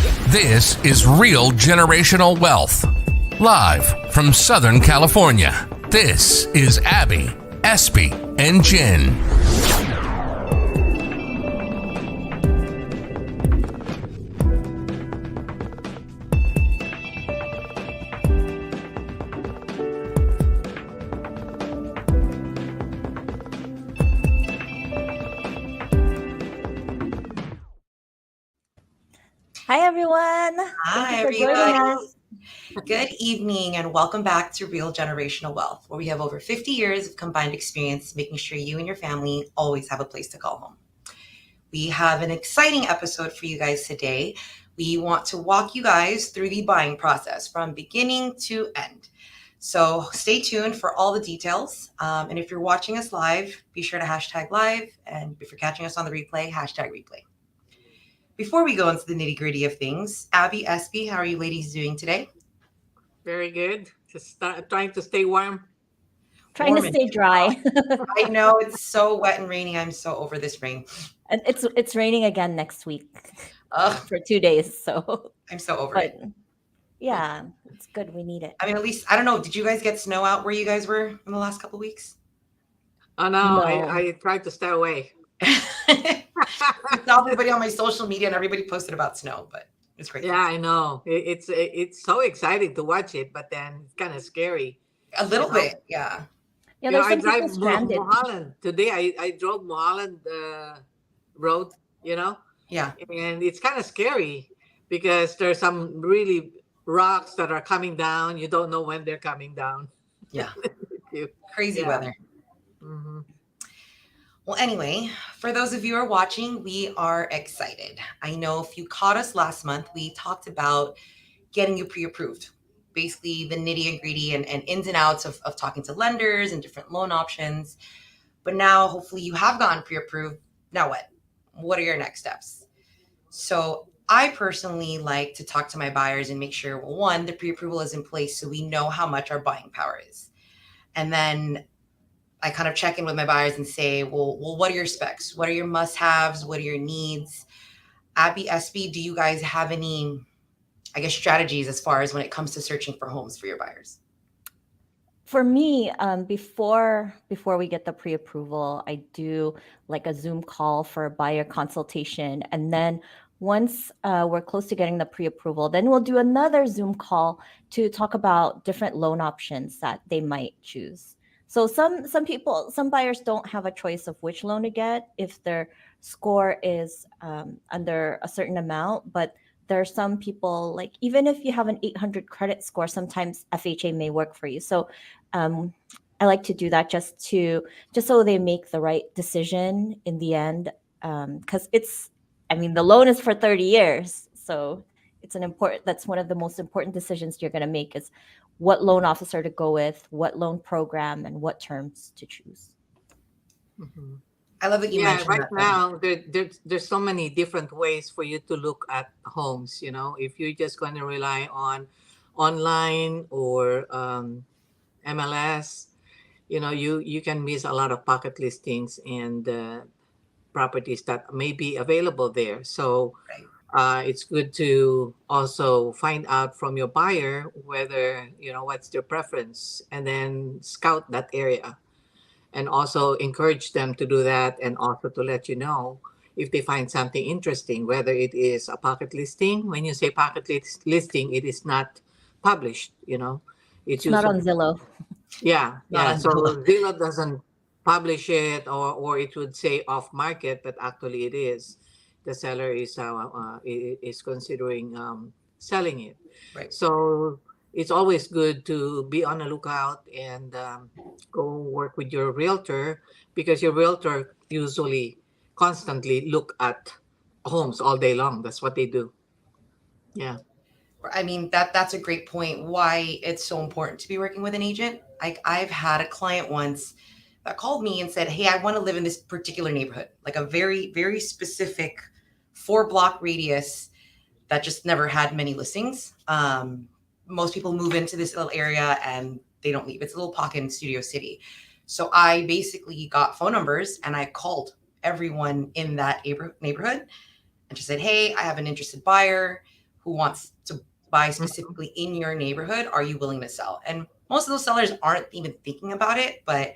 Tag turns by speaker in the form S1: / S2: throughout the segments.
S1: This is Real Generational Wealth. Live from Southern California, this is Abby, Espy, and Jen.
S2: Hi, everyone.
S3: Hi,
S2: Thank you for joining us.
S3: Good evening and welcome back to Real Generational Wealth, where we have over 50 years of combined experience making sure you and your family always have a place to call home. We have an exciting episode for you guys today. We want to walk you guys through the buying process from beginning to end. So stay tuned for all the details. And if you're watching us live, be sure to hashtag live. And if you're catching us on the replay, hashtag replay. Before we go into the nitty-gritty of things, Abby, Espy, how are you ladies doing today?
S4: Very good. Just trying to stay warm.
S2: Trying to stay dry.
S3: I know it's so wet and rainy. I'm so over this rain.
S2: And it's raining again next week for 2 days. So
S3: I'm so over it.
S2: Yeah, it's good. We need it.
S3: I mean, at least, I don't know, did you guys get snow out where you guys were in the last couple of weeks?
S4: Oh, no. I tried to stay away.
S3: I saw everybody on my social media and everybody posted about snow, but it's great.
S4: Yeah, I know. It's so exciting to watch it, but then it's kind of scary.
S3: A little bit, yeah.
S2: Yeah,
S4: I drive Mulholland. Today I drove Mulholland road,
S3: Yeah.
S4: And it's kind of scary because there's some really rocks that are coming down. You don't know when they're coming down.
S3: Yeah. Crazy weather.
S4: Mm-hmm.
S3: Well, anyway, for those of you who are watching, we are excited. I know if you caught us last month, we talked about getting you pre-approved. Basically, the nitty and gritty and ins and outs of talking to lenders and different loan options. But now, hopefully, you have gotten pre-approved. Now what? What are your next steps? So I personally like to talk to my buyers and make sure, well, one, the pre-approval is in place so we know how much our buying power is. And then I kind of check in with my buyers and say, well, what are your specs? What are your must-haves? What are your needs? Abby, Espy, do you guys have any, strategies as far as when it comes to searching for homes for your buyers?
S2: For me, before we get the pre-approval, I do like a Zoom call for a buyer consultation. And then once we're close to getting the pre-approval, then we'll do another Zoom call to talk about different loan options that they might choose. So some buyers don't have a choice of which loan to get if their score is under a certain amount. But there are some people, like even if you have an 800 credit score, sometimes FHA may work for you. So I like to do that just so they make the right decision in the end. Because the loan is for 30 years. So that's one of the most important decisions you're going to make is what loan officer to go with, what loan program, and what terms to choose.
S4: Mm-hmm.
S3: I love that you mentioned
S4: right
S3: that.
S4: Now there's so many different ways for you to look at homes. If you're just going to rely on online or MLS, you can miss a lot of pocket listings and properties that may be available there. So it's good to also find out from your buyer whether, what's their preference, and then scout that area and also encourage them to do that, and also to let you know if they find something interesting, whether it is a pocket listing. When you say pocket listing, it is not published,
S2: It's not on Zillow.
S4: Yeah. So Zillow doesn't publish it, or it would say off market, but actually it is. The seller is considering selling it.
S3: Right.
S4: So it's always good to be on the lookout and go work with your realtor, because your realtor usually constantly look at homes all day long. That's what they do. Yeah.
S3: I mean, that's a great point. Why it's so important to be working with an agent. I've had a client once that called me and said, hey, I want to live in this particular neighborhood, like a very, very specific 4-block radius that just never had many listings. Most people move into this little area and they don't leave. It's a little pocket in Studio City. So I basically got phone numbers and I called everyone in that neighborhood and just said, hey, I have an interested buyer who wants to buy specifically in your neighborhood, are you willing to sell? And most of those sellers aren't even thinking about it, but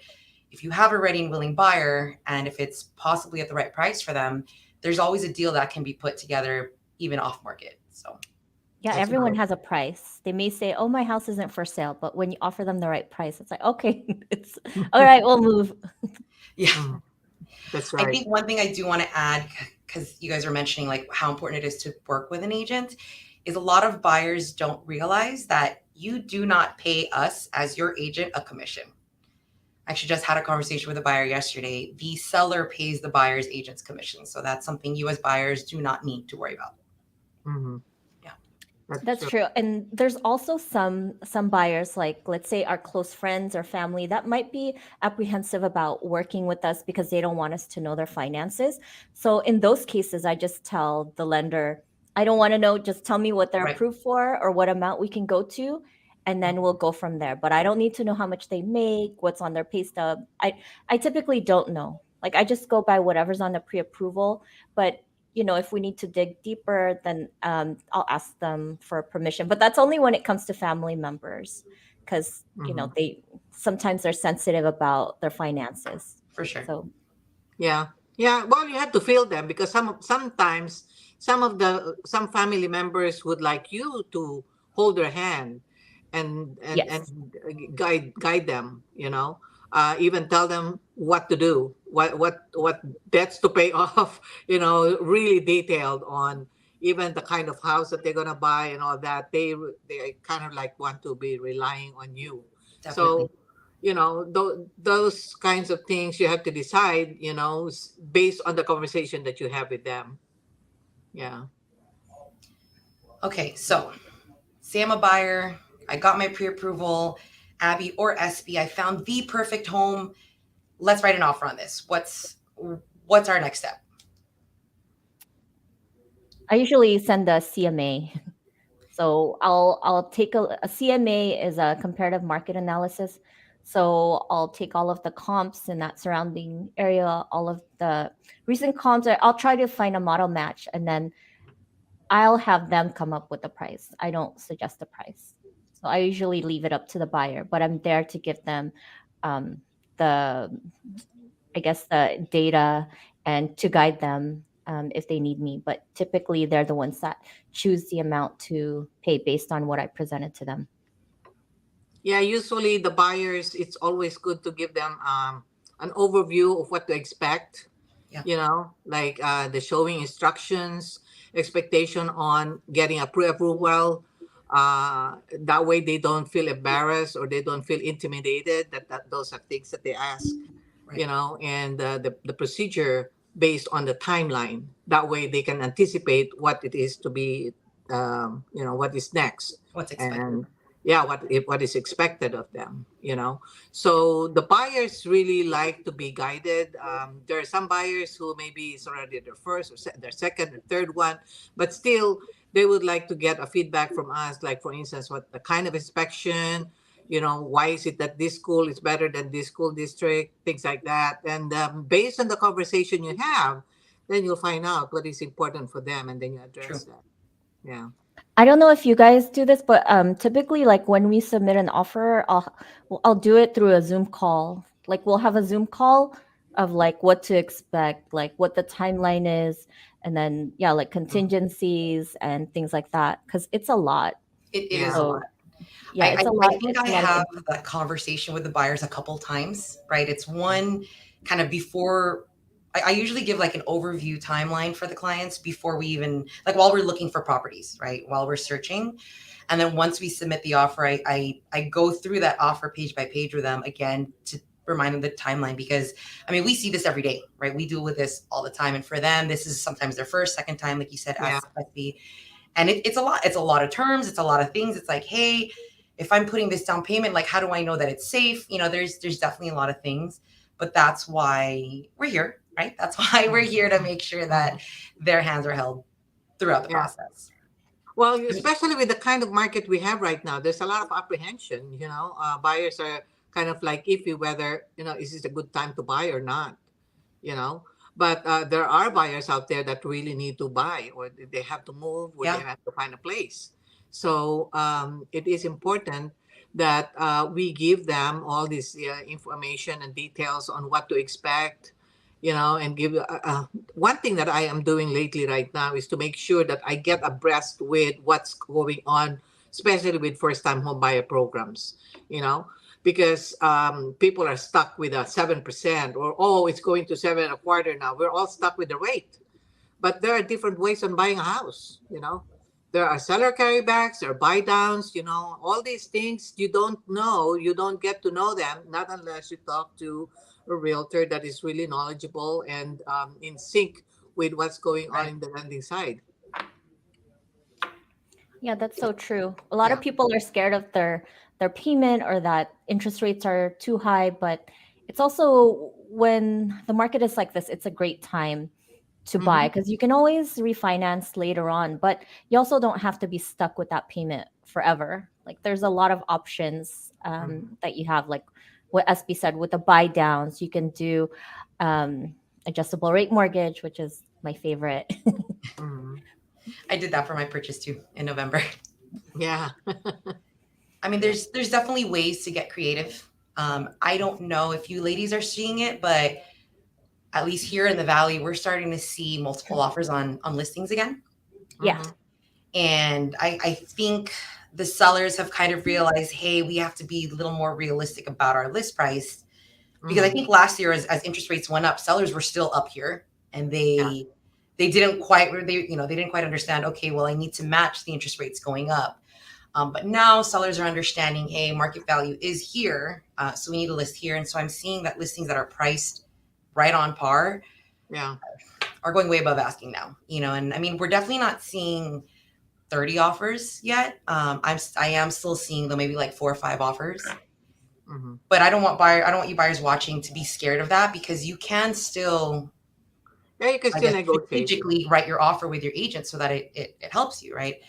S3: if you have a ready and willing buyer, and if it's possibly at the right price for them, there's always a deal that can be put together even off market. So
S2: Yeah,
S4: That's
S2: everyone
S4: right.
S2: has a price. They may say, "Oh, my house isn't for sale," but when you offer them the right price, it's like, "Okay, it's all right, we'll move."
S3: yeah,
S4: Mhm. That's
S3: I
S4: right.
S3: think one thing I do want to add, because you guys are mentioning like how important it is to work with an agent, is a lot of buyers don't realize that you do not pay us as your agent a commission. I actually just had a conversation with a buyer yesterday. The seller pays the buyer's agent's commission. So that's something you as buyers do not need to worry about.
S4: Hmm.
S3: Yeah.
S4: That's
S2: That's
S4: true.
S2: true. And there's also some buyers, like let's say our close friends or family, that might be apprehensive about working with us because they don't want us to know their finances. So in those cases, I just tell the lender, I don't want to know, just tell me what they're
S3: Right.
S2: approved for or what amount we can go to, and then we'll go from there. But I don't need to know how much they make, what's on their pay stub. I typically don't know. Like I just go by whatever's on the pre-approval. But if we need to dig deeper, then I'll ask them for permission. But that's only when it comes to family members, because
S4: Hmm.
S2: they sometimes they're sensitive about their finances.
S3: For sure.
S2: So
S4: Yeah. Yeah. Well, you have to feel them because sometimes some family members would like you to hold their hand and
S2: yes,
S4: guide them. Even tell them what to do, what debts to pay off. Really detailed on even the kind of house that they're gonna buy and all that. They kind of like want to be relying on you.
S3: Definitely.
S4: So those kinds of things you have to decide, based on the conversation that you have with them. Yeah.
S3: Okay. So say I'm a buyer. I got my pre-approval, Abby or SB. I found the perfect home. Let's write an offer on this. What's our next step?
S2: I usually send a CMA. So I'll take a CMA is a comparative market analysis. So I'll take all of the comps in that surrounding area, all of the recent comps. I'll try to find a model match, and then I'll have them come up with the price. I don't suggest the price. So I usually leave it up to the buyer, but I'm there to give them um, the, I guess, the data and to guide them if they need me. But typically, they're the ones that choose the amount to pay based on what I presented to them.
S4: Yeah, usually the buyers, it's always good to give them an overview of what to expect,
S3: Yeah.
S4: like the showing instructions, expectation on getting a pre-approval. That way they don't feel embarrassed or they don't feel intimidated that those are things that they ask,
S3: Right.
S4: and the procedure based on the timeline. That way they can anticipate what it is to be, what is next.
S3: What's expected?
S4: And yeah, what is expected of them. So the buyers really like to be guided. There are some buyers who maybe it's already their first or their second or third one, but still they would like to get a feedback from us, like for instance what the kind of inspection, why is it that this school is better than this school district, things like that. And based on the conversation you have, then you'll find out what is important for them and then you address
S3: True.
S4: that. Yeah.
S2: I don't know if you guys do this, but typically, like when we submit an offer, I'll do it through a Zoom call. Like we'll have a Zoom call of like what to expect, like what the timeline is, and then yeah, like contingencies and things like that, because it's a lot.
S3: It is
S4: Yeah.
S3: a lot.
S2: So yeah, it's a
S3: I
S2: lot.
S3: think
S2: It's
S3: I
S2: a lot of
S3: have
S2: info.
S3: that conversation with the buyers a couple times, right? It's one kind of before I usually give like an overview timeline for the clients before we even like while we're looking for properties, right? While we're searching. And then once we submit the offer, I go through that offer page by page with them again to remind them the timeline because I mean we see this every day, right? We deal with this all the time. And for them, this is sometimes their first, second time, like you said,
S4: Yeah.
S3: as SB. And it's a lot. It's a lot of terms. It's a lot of things. It's like, hey, if I'm putting this down payment, like, how do I know that it's safe? There's definitely a lot of things, but that's why we're here, right? That's why we're here to make sure that
S4: Mhm.
S3: their hands are held throughout the
S4: Yeah.
S3: process.
S4: Well, especially with the kind of market we have right now, there's a lot of apprehension. Buyers are kind of like iffy whether is this a good time to buy or not. You know, But there are buyers out there that really need to buy, or they have to move, or they
S3: Yeah.
S4: have to find a place. So it is important that we give them all this information and details on what to expect, and give one thing that I am doing lately right now is to make sure that I get abreast with what's going on, especially with first time home buyer programs, you know, because people are stuck with a 7%, or, oh, it's going to 7.25 now. We're all stuck with the rate. But there are different ways on buying a house, There are seller carrybacks, there are buy downs, all these things you don't know. You don't get to know them, not unless you talk to a realtor that is really knowledgeable and in sync with what's going on
S3: Right.
S4: in the lending side.
S2: Yeah, that's so true. A lot of
S4: Yeah.
S2: people are scared of their payment or that interest rates are too high, but it's also when the market is like this, it's a great time to buy
S4: Mm-hmm.
S2: because you can always refinance later on, but you also don't have to be stuck with that payment forever. Like there's a lot of options that you have, like what SB said with the buy downs. You can do adjustable rate mortgage, which is my favorite.
S4: Mm-hmm.
S3: I did that for my purchase too in November.
S4: Yeah.
S3: I mean,
S4: Yeah.
S3: there's definitely ways to get creative. I don't know if you ladies are seeing it, but at least here in the valley, we're starting to see multiple offers on listings again.
S2: Yeah.
S4: Mm-hmm.
S3: And I think the sellers have kind of realized, hey, we have to be a little more realistic about our list price. Because I
S4: Mm-hmm.
S3: think last year, as interest rates went up, sellers were still up here, and
S4: Yeah.
S3: they didn't quite they didn't quite understand. Okay, well, I need to match the interest rates going up. But now sellers are understanding, hey, market value is here, so we need to list here. And so I'm seeing that listings that are priced right on par
S4: Yeah.
S3: are going way above asking now. And I mean, we're definitely not seeing 30 offers yet. I am still seeing though maybe like 4 or 5 offers.
S4: Mm-hmm.
S3: But I don't want you buyers watching to be scared of that, because you can still,
S4: Yeah, you can
S3: I
S4: still
S3: guess,
S4: negotiate.
S3: strategically write your offer with your agent so that it helps you, right?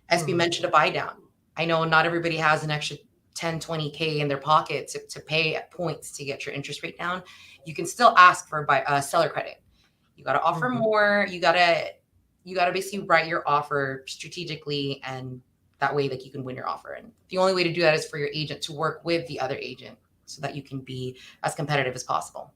S3: SB
S4: Mm-hmm.
S3: mentioned a buy down. I know not everybody has an extra 10, 20K in their pocket to pay at points to get your interest rate down. You can still ask for seller credit. You got to offer
S4: Mm-hmm.
S3: more. You got to basically write your offer strategically, and that way, like, you can win your offer. And the only way to do that is for your agent to work with the other agent so that you can be as competitive as possible.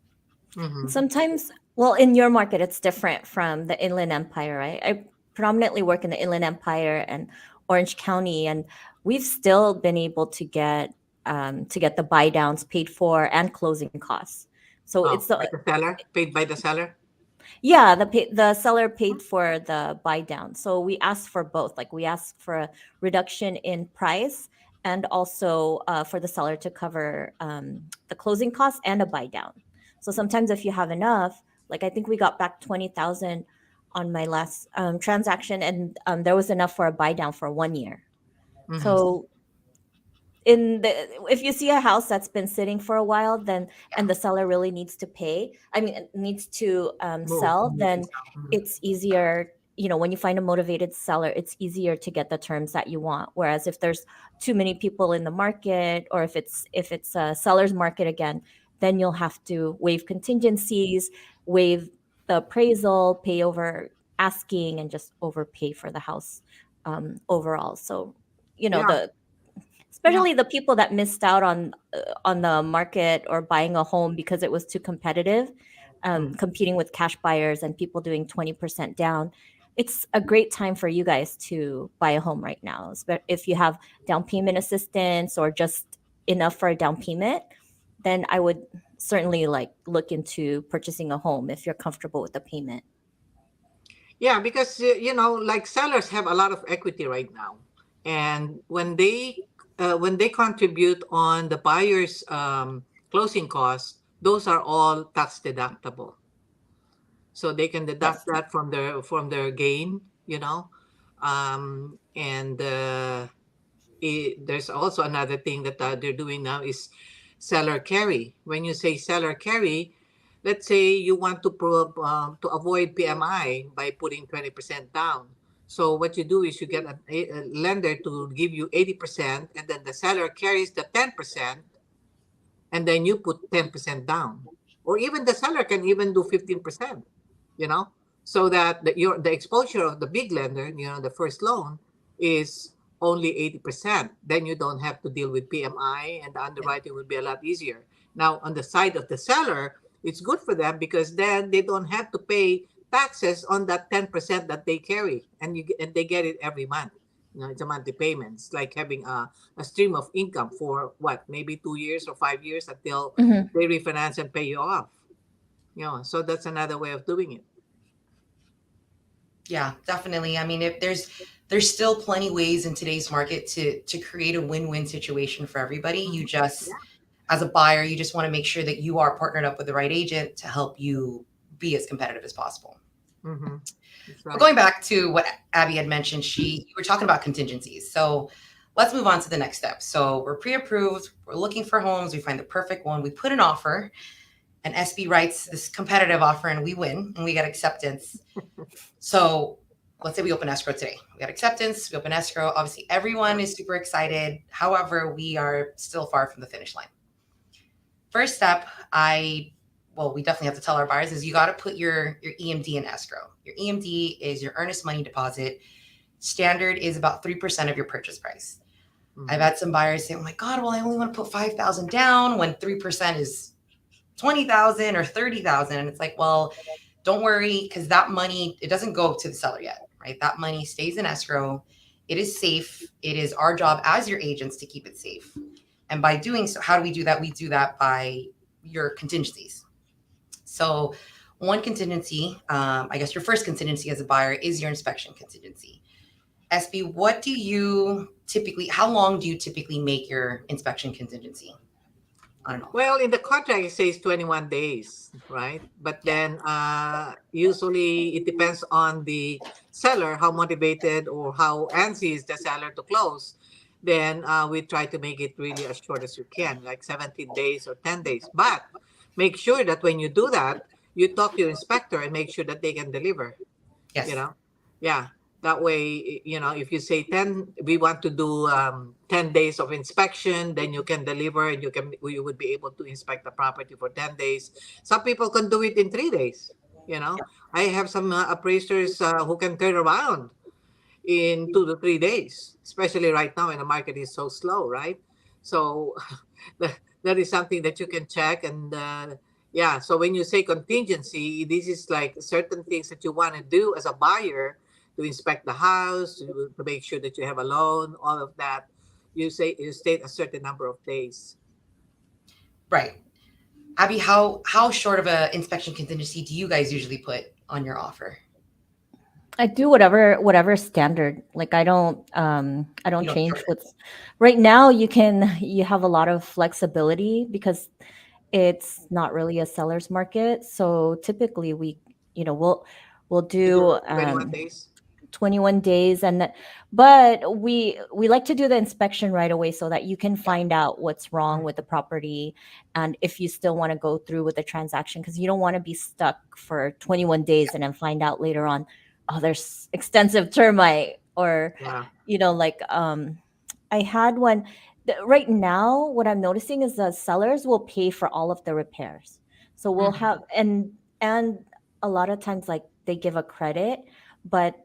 S4: Mm-hmm.
S2: Sometimes, well, in your market, it's different from the Inland Empire, right? I predominantly work in the Inland Empire and Orange County, and we've still been able to get the buy downs paid for and closing costs. So
S4: Oh,
S2: it's
S4: by the seller, paid by the seller.
S2: yeah, the seller paid for the buy down. So we asked for both. Like we asked for a reduction in price and also for the seller to cover the closing costs and a buy down. So sometimes if you have enough, like I think we got back 20,000 on my last transaction, and there was enough for a buy down for 1 year.
S4: Mm-hmm.
S2: So in the if you see a house that's been sitting for a while, then
S3: Yeah.
S2: and the seller really needs to pay, I mean needs to
S4: Move.
S2: sell, then
S4: Mm-hmm.
S2: it's easier, when you find a motivated seller, it's easier to get the terms that you want. Whereas if there's too many people in the market, or if it's a seller's market again, then you'll have to waive contingencies, waive the appraisal, pay over asking, and just overpay for the house overall. So
S4: Yeah.
S2: the
S4: Yeah.
S2: especially the people that missed out on the market or buying a home because it was too competitive,
S4: Mm.
S2: competing with cash buyers and people doing 20% down. It's a great time for you guys to buy a home right now. If you have down payment assistance or just enough for a down payment, then I would certainly like look into purchasing a home if you're comfortable with the payment.
S4: Yeah, because like sellers have a lot of equity right now, and when they contribute on the buyer's closing costs, those are all tax deductible, so they can deduct
S2: Yes.
S4: that from their gain. And there's also another thing that they're doing now is seller carry. When you say seller carry, let's say you want to avoid PMI by putting 20% down. So what you do is you get a lender to give you 80%, and then the seller carries the 10%, and then you put 10% down. Or even the seller can even do 15%. you know, so that the exposure of the big lender, the first loan, is only 80%. Then you don't have to deal with PMI, and the underwriting will be a lot easier. Now, on the side of the seller, it's good for them because then they don't have to pay taxes on that 10% that they carry, and they get it every month. It's a monthly payment. It's like having a stream of income for what, maybe 2 years or 5 years until
S2: Mhm.
S4: they refinance and pay you off. So that's another way of doing it.
S3: Yeah, definitely. I mean, if there's still plenty ways in today's market to create a win-win situation for everybody. You
S4: Mhm.
S3: just,
S4: Yeah.
S3: as a buyer, you just want to make sure that you are partnered up with the right agent to help you be as competitive as possible.
S4: Mm-hmm. That's
S3: But
S4: right.
S3: going back to what Abby had mentioned, you were talking about contingencies. So let's move on to the next step. So we're pre-approved, we're looking for homes, we find the perfect one, we put an offer, and SB writes this competitive offer, and we win, and we get acceptance. So let's say we open escrow today. We got acceptance, we open escrow. Obviously, everyone is super excited. However, we are still far from the finish line. First step, we definitely have to tell our buyers is you got to put your EMD in escrow. Your EMD is your earnest money deposit. Standard is about 3% of your purchase price. I've
S4: Mm-hmm.
S3: had some buyers say, "Oh my God, well, I only want to put 5,000 down when 3% is 20,000 or 30,000." And it's like, well, don't worry, because that money, it doesn't go to the seller yet, right? That money stays in escrow. It is safe. It is our job as your agents to keep it safe. And by doing so, how do we do that? We do that by your contingencies. So one contingency, I guess your first contingency as a buyer is your inspection contingency. SB, how long do you typically make your inspection contingency on an offer?
S4: Well, in the contract, it says 21 days, right? But
S3: Yeah.
S4: then usually it depends on the seller, how motivated or how antsy is the seller to close. Then we try to make it really as short as you can, like 17 days or 10 days. But make sure that when you do that, you talk to your inspector and make sure that they can deliver, you
S3: Yes.
S4: know? Yeah. That way, if you say 10, we want to do 10 days of inspection, then you can deliver and you would be able to inspect the property for 10 days. Some people can do it in 3 days. I have some appraisers who can turn around in 2 to 3 days, especially right now when the market is so slow, right? So that is something that you can check. And yeah, so when you say contingency, this is like certain things that you want to do as a buyer to inspect the house, to make sure that you have a loan, all of that. You state a certain number of days.
S3: Right. Abby, how short of a inspection contingency do you guys usually put on your offer?
S2: I do whatever standard. Like I don't
S3: You don't
S2: change
S3: short it.
S2: what's right now. You have a lot of flexibility because it's not really a seller's market. So typically we'll
S4: You do
S2: do
S4: 21 days.
S2: 21 days but we like to do the inspection right away so that you can
S3: Yeah.
S2: find out what's wrong
S4: Mm.
S2: with the property and if you still want to go through with the transaction because you don't want to be stuck for 21 days and then find out later on, oh, there's extensive termite or
S4: Yeah.
S2: I had one right now what I'm noticing is the sellers will pay for all of the repairs. So we'll
S3: Mhm.
S2: have and a lot of times like they give a credit, but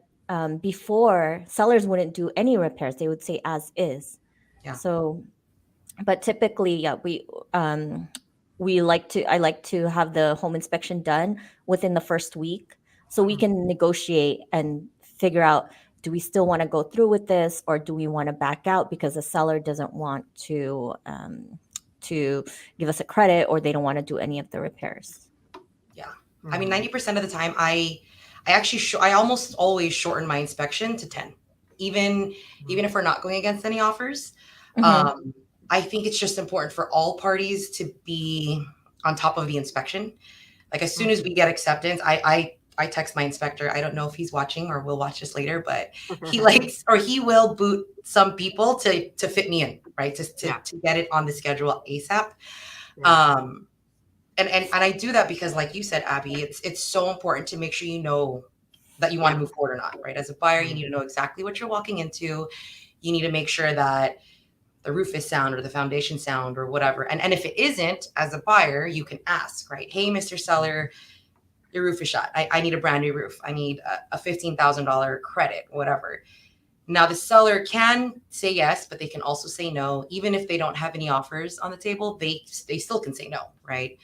S2: before sellers wouldn't do any repairs. They would say as is.
S3: Yeah.
S2: So, but typically, yeah, we like to I like to have the home inspection done within the first week so we
S4: Mm.
S2: can negotiate and figure out, do we still want to go through with this or do we want to back out because the seller doesn't want to give us a credit or they don't want to do any of the repairs.
S3: Yeah. I mean,
S4: Mhm.
S3: 90% of the time, I actually I almost always shorten my inspection to 10, even if we're not going against any offers.
S2: Mhm.
S3: Um, I think it's just important for all parties to be on top of the inspection. Like as soon as we get acceptance, I text my inspector. I don't know if he's watching or will watch this later, but he will boot some people to fit me in, right?
S4: Yeah.
S3: To get it on the schedule ASAP.
S4: Yeah.
S3: Um, and I do that because, like you said, Abby, it's so important to make sure you know that you want
S4: Yeah.
S3: to move forward or not, right? As a buyer, you
S4: Mm.
S3: need to know exactly what you're walking into. You need to make sure that the roof is sound or the foundation sound or whatever. And if it isn't, as a buyer, you can ask, right? Hey, Mr. Seller, your roof is shot. I need a brand new roof. I need a $15,000 credit, whatever. Now the seller can say yes, but they can also say no. Even if they don't have any offers on the table, they still can say no, right?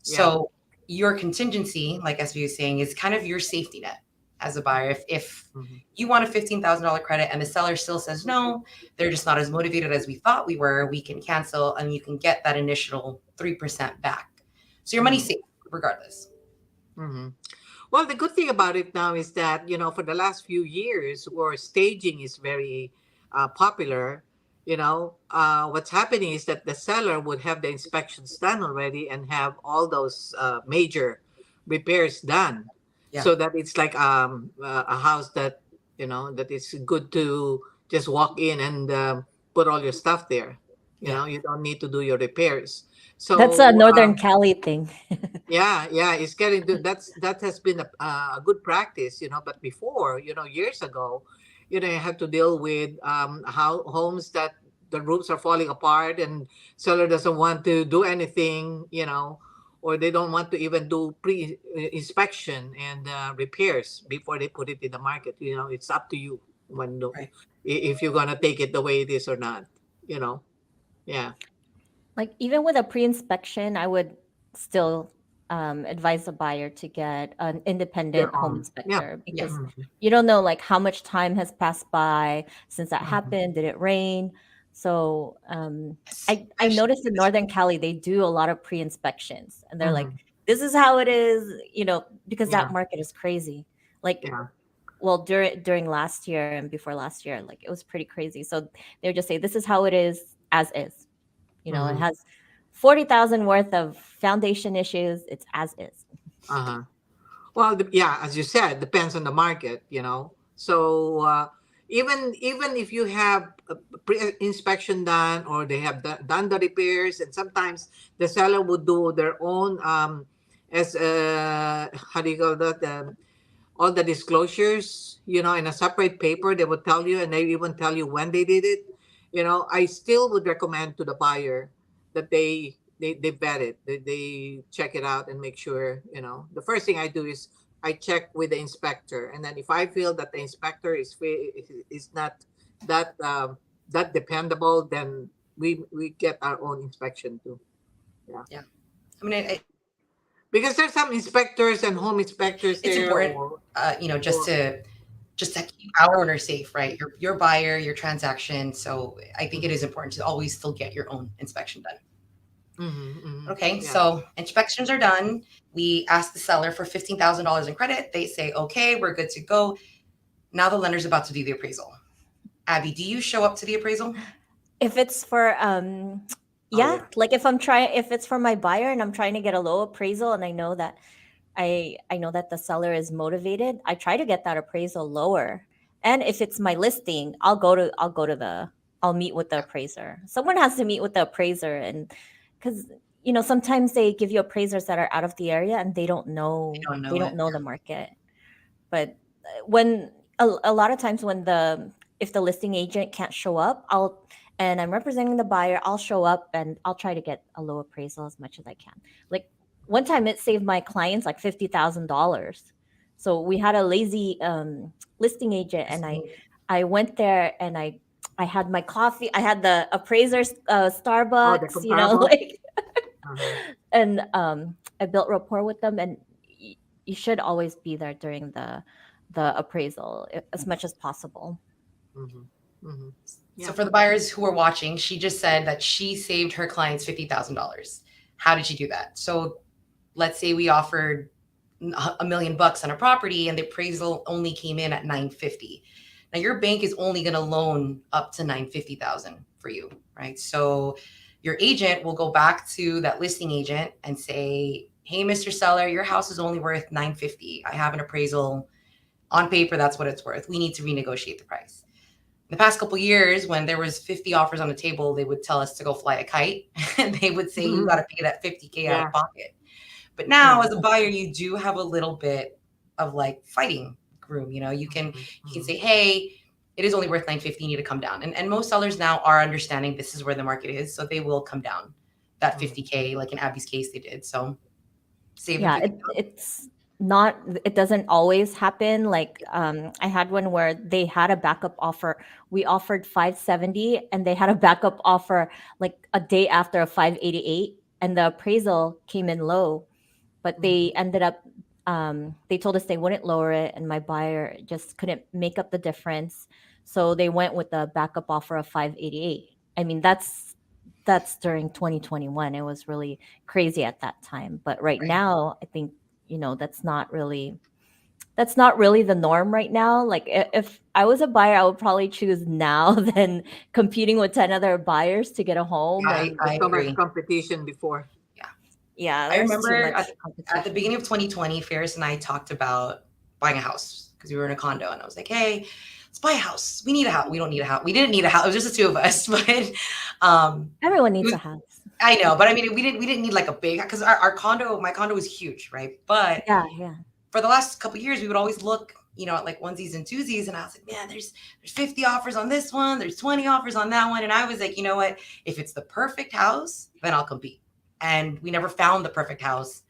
S4: Yeah.
S3: So your contingency, like SB was saying, is kind of your safety net as a buyer. If
S4: Mhm.
S3: you want a $15,000 credit and the seller still says no, they're just not as motivated as we thought we were, we can cancel and you can get that initial 3% back. So your money's
S4: Mhm.
S3: safe regardless.
S4: Mhm. Well, the good thing about it now is that, for the last few years, where staging is very popular, what's happening is that the seller would have the inspections done already and have all those major repairs done.
S3: Yeah.
S4: So that it's like a house that, that is good to just walk in and put all your stuff there.
S3: Yeah.
S4: You don't need to do your repairs.
S2: That's a
S4: So,
S2: Northern Cali thing.
S4: yeah, it's getting to, that has been a good practice, but before, years ago, you have to deal with how homes that the roofs are falling apart and seller doesn't want to do anything, or they don't want to even do pre inspection and repairs before they put it in the market. It's up to you
S3: Right.
S4: if you're gonna take it the way it is or not, you know. Yeah.
S2: Like even with a pre-inspection, I would still advise a buyer to get an independent
S4: Your
S2: home
S4: own. Yeah.
S2: inspector
S3: Yeah.
S2: because
S4: Mhm.
S2: you don't know like how much time has passed by since that
S4: Mhm.
S2: happened. Did it rain? So I
S3: Especially
S2: noticed in Northern Cali they do a lot of pre-inspections, and they're like,
S4: Mhm.
S2: "This is how it is," because that
S4: Yeah.
S2: market is crazy. Like,
S4: Yeah.
S2: well, during last year and before last year, like it was pretty crazy. So they would just say, "This is how it is, as is." It
S4: Mhm.
S2: has 40,000 worth of foundation issues. It's as is.
S4: Uh-huh. Well, yeah, as you said, depends on the market, So even if you have a pre-inspection done or they have done the repairs, and sometimes the seller would do their own as how do you call that? All the disclosures, in a separate paper, they would tell you, and they even tell you when they did it. I still would recommend to the buyer that they vet it, they check it out and make sure. The first thing I do is I check with the inspector, and then if I feel that the inspector is not that that dependable, then we get our own inspection too. Yeah,
S3: Yeah. I mean,
S4: because there's some inspectors and home inspectors
S3: it's
S4: there,
S3: important,
S4: or
S3: just
S4: or
S3: to keep our owner safe, right? Your buyer, your transaction. So I think it is important to always still get your own inspection done. Okay,
S4: yeah.
S3: so inspections are done. We ask the seller for $15,000 in credit. They say, okay, we're good to go. Now the lender's about to do the appraisal. Abby, do you show up to the appraisal?
S2: If it's for
S4: Oh
S2: yeah,
S4: yeah.
S2: like if it's for my buyer and I'm trying to get a low appraisal and I know that I know that the seller is motivated, I try to get that appraisal lower. And if it's my listing, I'll meet with the appraiser. Someone has to meet with the appraiser, and cuz sometimes they give you appraisers that are out of the area and
S3: I don't
S2: they
S3: know
S2: don't
S3: it.
S2: know the market. But when a lot of times when the if the listing agent can't show up, and I'm representing the buyer, I'll show up and I'll try to get a low appraisal as much as I can. Like one time it saved my clients like $50,000. So we had a lazy listing agent, and I went there and I had my coffee, I had the appraiser's
S4: Oh, the
S2: Starbucks,
S4: comparable.
S2: like
S4: Uh-huh.
S2: and I built rapport with them, and you should always be there during the appraisal as much as possible.
S4: Mhm. Mhm.
S3: So
S4: Yeah.
S3: for the buyers who are watching, she just said that she saved her clients $50,000. How did she do that? So let's say we offered $1 million on a property and the appraisal only came in at 950. Now your bank is only going to loan up to 950,000 for you, right? So your agent will go back to that listing agent and say, "Hey, Mr. Seller, your house is only worth 950. I have an appraisal on paper. That's what it's worth. We need to renegotiate the price." The past couple years, when there was 50 offers on the table, they would tell us to go fly a kite, and they would say you got to pay that 50K out of
S4: Yeah.
S3: pocket. But now,
S4: Yeah.
S3: as a buyer, you do have a little bit of like fighting room.
S4: Mhm.
S3: You can
S4: Mhm.
S3: say, "Hey, it is only worth 950. You need to come down." And most sellers now are understanding this is where the market is, so they will come down that
S4: Mhm.
S3: 50K. Like in Abby's case, they did. So save them
S2: Yeah,
S3: 50,000.
S2: not it doesn't always happen. Like I had one where they had a backup offer. We offered 570 and they had a backup offer like a day after a 588, and the appraisal came in low, but they ended up they told us they wouldn't lower it, and my buyer just couldn't make up the difference, so they went with the backup offer of 588. I mean, that's during 2021. It was really crazy at that time, but right
S3: Right.
S2: now I think, that's not really the norm right now. Like if I was a buyer, I would probably choose now than competing with 10 other buyers to get a home.
S4: Yeah,
S2: And
S3: I
S4: there's so much
S3: agree.
S4: competition before.
S3: Yeah.
S2: yeah,
S3: I
S2: there's too
S3: remember
S2: much
S3: at the
S2: competition.
S3: beginning of 2020, Ferris and I talked about buying a house because we were in a condo, and I was like, "Hey, let's buy a house. We need a house. We don't need a house. We didn't need a house. It was just the two of us, but
S2: Everyone
S3: it
S2: needs
S3: was,
S2: a house.
S3: I know, but I mean, we didn't need like a big, because my condo was huge, right? But
S2: Yeah, yeah.
S3: for the last couple of years, we would always look, at like onesies and twosies, and I was like, man, there's 50 offers on this one, there's 20 offers on that one, and I was like, you know what? If it's the perfect house, then I'll compete. And we never found the perfect house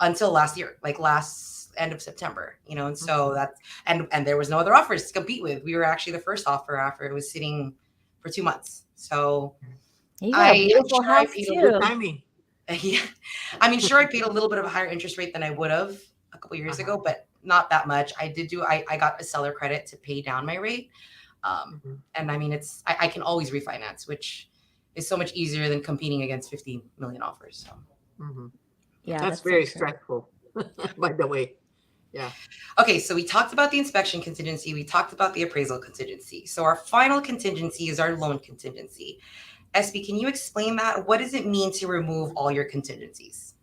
S3: until last year, like last end of September, and so that's and there was no other offers to compete with. We were actually the first offer after it was sitting for 2 months. So
S2: You got a
S3: I'm
S2: beautiful
S3: sure I
S2: house
S3: paid
S4: Good
S2: too.
S4: timing.
S3: yeah, I mean, sure, I paid a little bit of a higher interest rate than I would have a couple years ago, but not that much. I got a seller credit to pay down my rate. And I mean, I can always refinance, which is so much easier than competing against 50 million offers. So,
S2: Yeah,
S4: That's
S2: that's so
S4: very
S2: true.
S4: stressful, by the way. Yeah.
S3: okay, so we talked about the inspection contingency. We talked about the appraisal contingency. So our final contingency is our loan contingency. SB, can you explain that? What does it mean to remove all your contingencies?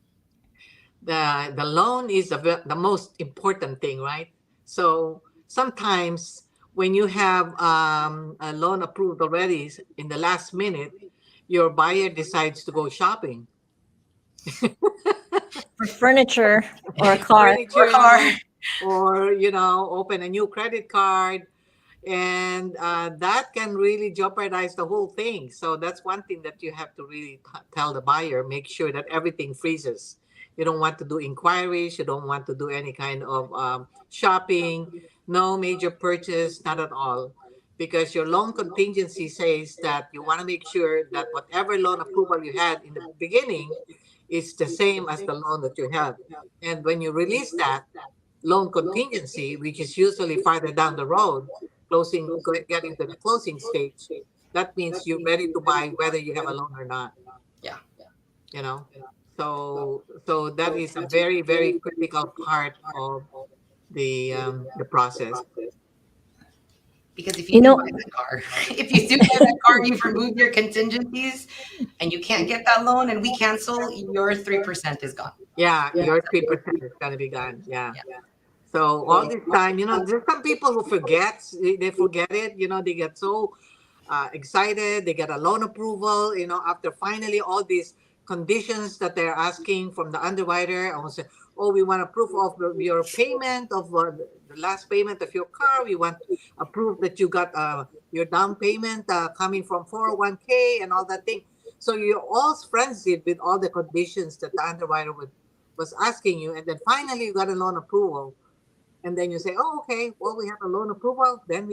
S4: The loan is the most important thing, right? So sometimes when you have a loan approved already in the last minute, your buyer decides to go shopping.
S2: For furniture or a car.
S3: Or car.
S4: Furniture, or open a new credit card, and that can really jeopardize the whole thing. So that's one thing that you have to really tell the buyer. Make sure that everything freezes. You don't want to do inquiries. You don't want to do any kind of shopping. No major purchase, not at all, because your loan contingency says that you want to make sure that whatever loan approval you had in the beginning is the same as the loan that you have. And when you release that loan contingency, which is usually farther down the road, getting to the closing stage, that means you're ready to buy whether you have a loan or not.
S3: Yeah.
S4: You know, so that is a very, very critical part of the process.
S3: Because if
S2: You
S3: you do
S2: know,
S3: buy that car, if you do buy that car, you've removed your contingencies and you can't get that loan and we cancel, your 3% is gone.
S4: Yeah, your 3% is gonna be gone. Yeah. So all this time, there's some people who they forget it. They get so excited. They get a loan approval. After finally all these conditions that they're asking from the underwriter, I will say, oh, we want a proof of your payment of the last payment of your car. We want a proof that you got your down payment coming from 401k and all that thing. So you're all frenzied with all the conditions that the underwriter was asking you, and then finally you got a loan approval. And then you say, oh, okay, well, we have a loan approval. Then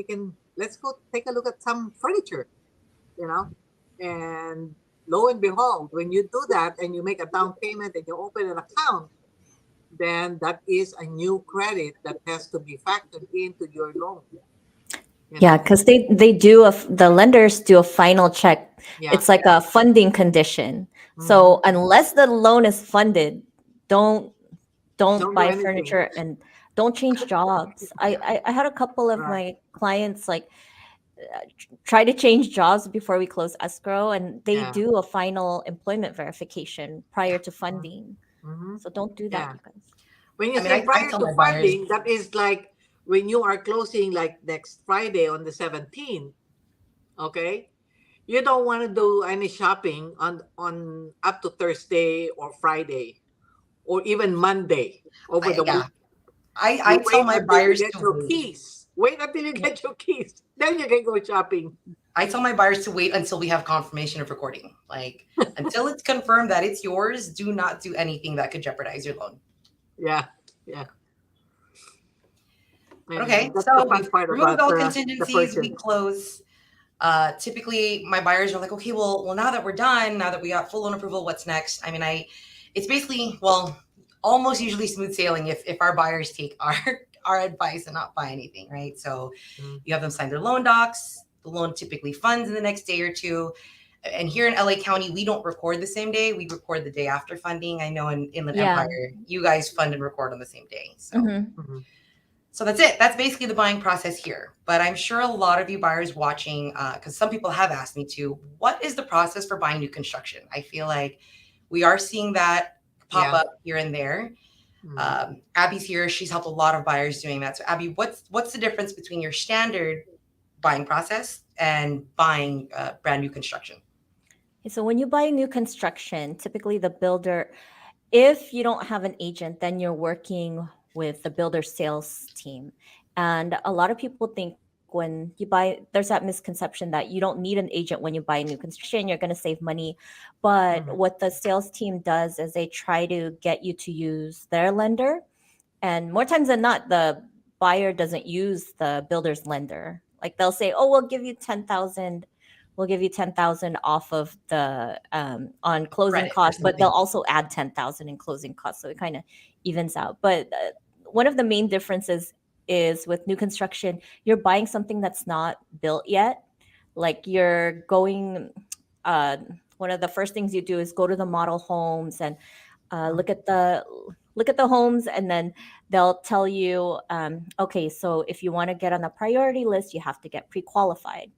S4: let's go take a look at some furniture, you know? And lo and behold, when you do that and you make a down payment and you open an account, then that is a new credit that has to be factored into your loan.
S2: yeah, because the lenders do a final check.
S4: Yeah.
S2: It's like a funding condition. So unless the loan is funded, don't
S4: Don't do
S2: buy
S4: anything.
S2: furniture and don't change jobs. I had a couple of my clients like try to change jobs before we close escrow, and they
S4: Yeah.
S2: do a final employment verification prior to funding.
S4: Mhm.
S2: So don't do that,
S4: Yeah.
S2: you guys.
S4: When you
S3: I mean,
S4: say
S3: I
S4: prior
S3: tell
S4: to
S3: my buyers,
S4: funding, that is like when you are closing like next Friday on the 17th, okay? You don't want to do any shopping on up to Thursday or Friday or even Monday over the
S3: yeah,
S4: week.
S3: I
S4: You
S3: tell
S4: wait
S3: my
S4: until you
S3: buyers
S4: get
S3: to
S4: your
S3: wait.
S4: keys. Wait until you get your keys. Then you can go shopping.
S3: I tell my buyers to wait until we have confirmation of recording. Like, until it's confirmed that it's yours, do not do anything that could jeopardize your loan.
S4: Yeah. Yeah.
S3: Okay,
S4: That's the
S3: so
S4: fun
S3: we've
S4: part
S3: removed
S4: about
S3: all
S4: the
S3: contingencies. We
S4: purchase.
S3: close. Typically, my buyers are like, okay, well, now that we're done, now that we got full loan approval, what's next? I mean, it's basically, well, almost usually smooth sailing if our buyers take our advice and not buy anything, right? So you have them sign their loan docs. The loan typically funds in the next day or two. And here in LA County, we don't record the same day. We record the day after funding. I know in Inland
S2: Yeah.
S3: Empire, you guys fund and record on the same day. So.
S2: Mm-hmm.
S3: So that's it. That's basically the buying process here. But I'm sure a lot of you buyers watching, because some people have asked me to, what is the process for buying new construction? I feel like we are seeing that pop up here and there. Abby's here. She's helped a lot of buyers doing that. So Abby, what's the difference between your standard buying process and buying brand new construction?
S2: So when you buy new construction, typically the builder, if you don't have an agent, then you're working with the builder sales team. And a lot of people think when you buy, there's that misconception that you don't need an agent when you buy new construction, you're going to save money. But what the sales team does is they try to get you to use their lender. And more times than not, the buyer doesn't use the builder's lender. Like they'll say, "Oh, we'll give you 10,000. We'll give you 10,000 off of the on closing
S3: Credit or
S2: costs, but they'll
S3: something.
S2: also add 10,000 in closing costs, so it kind of evens out." But one of the main differences is with new construction, you're buying something that's not built yet. Like you're going, one of the first things you do is go to the model homes and look at the homes, and then they'll tell you, okay, so if you want to get on the priority list, you have to get pre-qualified.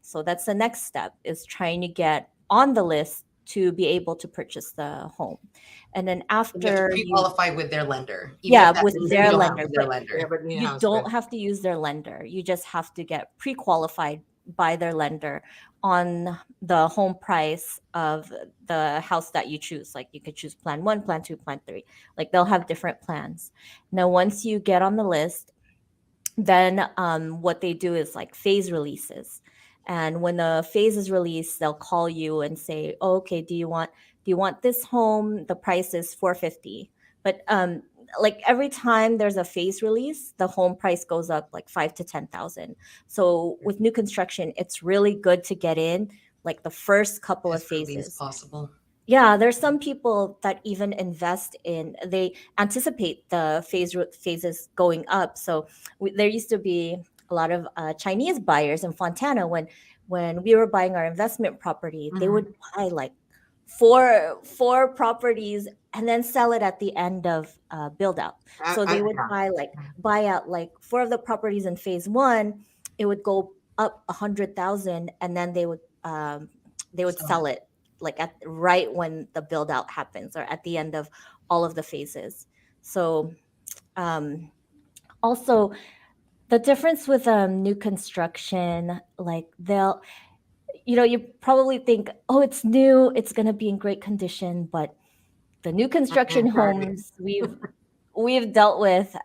S2: So that's the next step, is trying to get on the list to be able to purchase the home. And then
S3: You have to
S2: after
S3: pre-qualify with their lender. Even
S2: yeah,
S3: if that
S2: with
S3: means
S2: their
S3: you don't have
S2: lender,
S3: their
S2: but
S3: lender.
S4: but
S2: you don't have to use their lender. You just have to get pre-qualified by their lender on the home price of the house that you choose. Like you could choose plan 1, plan 2, plan 3. Like they'll have different plans. Now, once you get on the list, then what they do is like phase releases. And when the phase is released, they'll call you and say, oh, okay, do you want this home? The price is 450. But like every time there's a phase release, the home price goes up like 5 to 10,000. So with new construction, it's really good to get in like the first couple of
S3: As early as
S2: phases.
S3: possible.
S2: Yeah, there's some people that even invest in, they anticipate the phases going up. So there used to be a lot of Chinese buyers in Fontana when we were buying our investment property, they would buy like four properties and then sell it at the end of build out. So they would buy out like 4 of the properties in phase 1. It would go up 100,000, and then they would sell it like at right when the build out happens, or at the end of all of the phases. So also the difference with new construction, like you probably think, oh, it's new, it's going to be in great condition, but the new construction homes we've dealt with,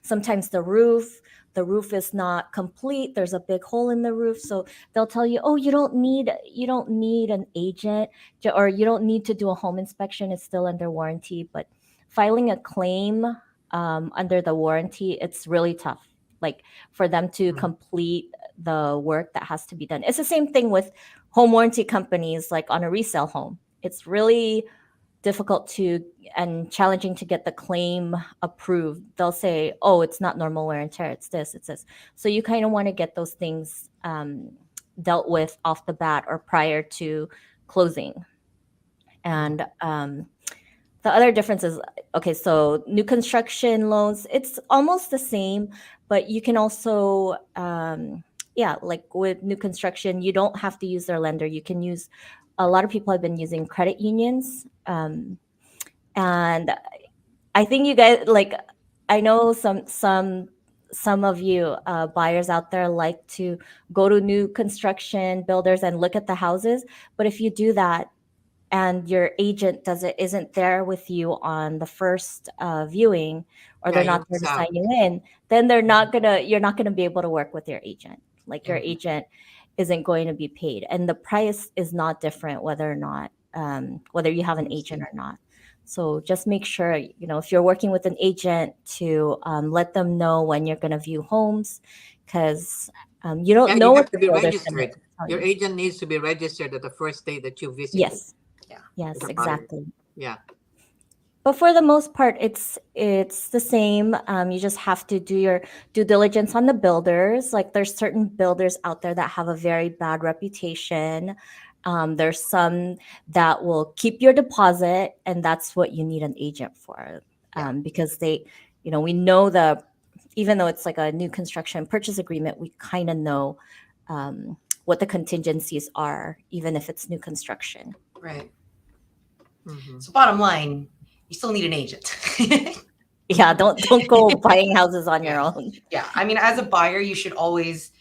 S2: sometimes the roof is not complete, there's a big hole in the roof, so they'll tell you, oh, you don't need an agent, or you don't need to do a home inspection, it's still under warranty. But filing a claim under the warranty, it's really tough, like for them to complete the work that has to be done. It's the same thing with home warranty companies, like on a resale home. It's really difficult and challenging to get the claim approved. They'll say, oh, it's not normal wear and tear, it's this. So you kind of want to get those things dealt with off the bat or prior to closing. And the other difference is, okay, so new construction loans, it's almost the same, but you can also like with new construction, you don't have to use their lender. You can use, a lot of people have been using credit unions. And I think you guys, like, I know some of you buyers out there like to go to new construction builders and look at the houses. But if you do that and your agent isn't there with you on the first viewing, or they're not there to sign you in, then you're not gonna be able to work with your agent. Like your agent isn't going to be paid, and the price is not different whether you have an agent or not. So just make sure, if you're working with an agent, to let them know when you're going to view homes, because you don't
S4: Yeah,
S2: know
S4: you
S2: what
S4: have to
S2: the
S4: be
S2: builder's going to
S4: registered.
S2: tell
S4: Your
S2: you.
S4: agent needs to be registered at the first day that you visit
S2: Yes,
S3: Yeah.
S2: yes,
S4: the buyer.
S2: exactly.
S4: Yeah.
S2: But for the most part, it's the same. You just have to do your due diligence on the builders. Like, there's certain builders out there that have a very bad reputation. There's some that will keep your deposit, and that's what you need an agent for.
S3: Yeah.
S2: Because we know even though it's like a new construction purchase agreement, we kind of know what the contingencies are, even if it's new construction.
S3: Right.
S4: Mm-hmm.
S3: So bottom line, you still need an agent.
S2: Yeah, don't go buying houses on your
S3: Yeah.
S2: own.
S3: Yeah. I mean, as a buyer, you should always